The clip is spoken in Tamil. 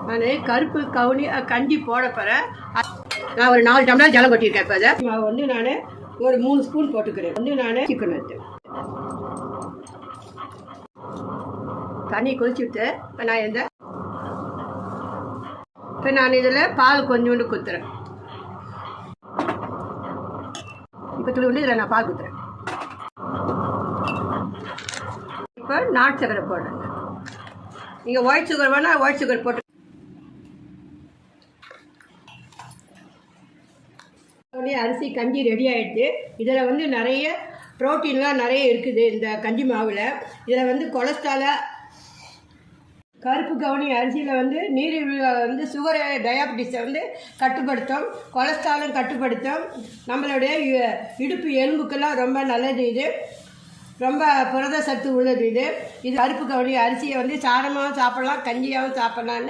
நான் கருப்பு கவுனி கஞ்சி போட போகிறேன். நான் ஒரு 4 டம்ளர் ஜலம் கொட்டியிருக்கேன். இப்போ அதை மாவு வந்து நான் ஒரு 3 ஸ்பூன் போட்டுக்கிறேன். வந்து நான் சிக்கன் எடுத்து தண்ணி கொதிச்சுட்டு இப்போ நான் இதில் பால் கொஞ்சோண்டு குத்துறேன். இப்போ துளி இதில் நான் பால் குத்துறேன். இப்போ நாட்டு சக்கரை போடுறேன். நீங்கள் ஒயிட் சுகர் வேணால் ஒயிட் சுகர் போட்டு அரிசி கஞ்சி ரெடி ஆகிடுச்சு. இதில் வந்து நிறைய ப்ரோட்டீன்லாம் நிறைய இருக்குது இந்த கஞ்சி மாவில். இதில் வந்து கொலஸ்ட்ராலை கருப்பு கவுனி அரிசியில் வந்து நீரிழிவு வந்து சுகரை டயாபெட்டிஸை வந்து கட்டுப்படுத்தும், கொலஸ்ட்ராலும் கட்டுப்படுத்தும். நம்மளுடைய இடுப்பு எலும்புக்கெல்லாம் ரொம்ப நல்லது. இது ரொம்ப புரத சத்து உள்ளது. இது கருப்பு கவுனி அரிசியை வந்து சாதமாகவும் சாப்பிட்லாம், கஞ்சியாகவும் சாப்பிட்லான்னு